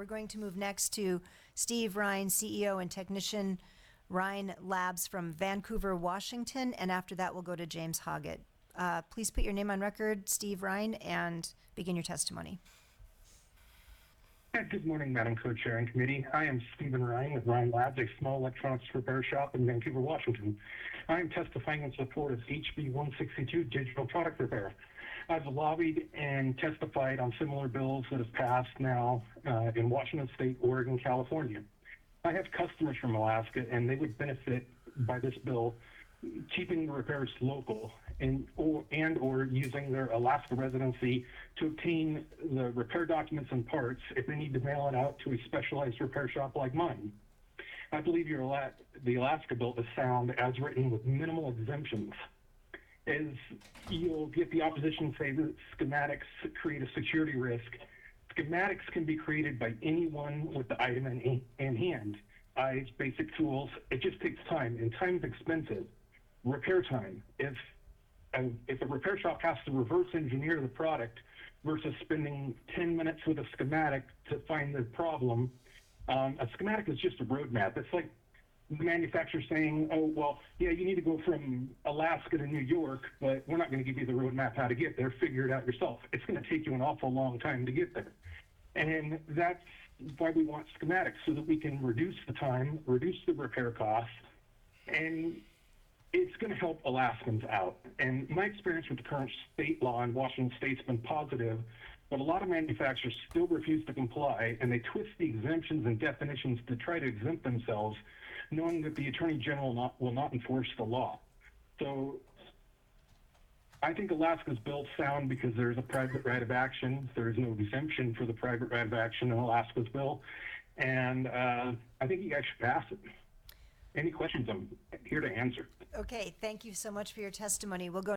We're going to move next to Steve Rhine, CEO and technician, Rhine Labs from Vancouver, Washington, and after that we'll go to James Hoggett. Please put your name on record, Steve Rhine, and begin your testimony. Good morning, Madam Co-Chair and Committee. I am Stephen Rhine with Rhine Labs, a small electronics repair shop in Vancouver, Washington. I am testifying in support of HB 162 digital product repair. I've lobbied and testified on similar bills that have passed now in Washington State, Oregon, California. I have customers from Alaska, and they would benefit by this bill keeping the repairs local and or using their Alaska residency to obtain the repair documents and parts if they need to mail it out to a specialized repair shop like mine. I believe the Alaska bill is sound as written with minimal exemptions. As you'll get the opposition say that schematics create a security risk, schematics can be created by anyone with the item in hand. Eyes, basic tools, it just takes time, and time is expensive. Repair time. If a repair shop has to reverse engineer the product versus spending 10 minutes with a schematic to find the problem, a schematic is just a roadmap. It's like the manufacturer saying, oh, well, yeah, you need to go from Alaska to New York, but we're not going to give you the roadmap how to get there. Figure it out yourself. It's going to take you an awful long time to get there. And that's why we want schematics, so that we can reduce the time, reduce the repair costs, and it's going to help Alaskans out. And my experience with the current state law in Washington State's been positive, but a lot of manufacturers still refuse to comply, and they twist the exemptions and definitions to try to exempt themselves, knowing that the Attorney General will not enforce the law. So I think Alaska's bill sound because there's a private right of action. There is no exemption for the private right of action in Alaska's bill. And I think you guys should pass it. Any questions, I'm here to answer. Okay, thank you so much for your testimony. We'll go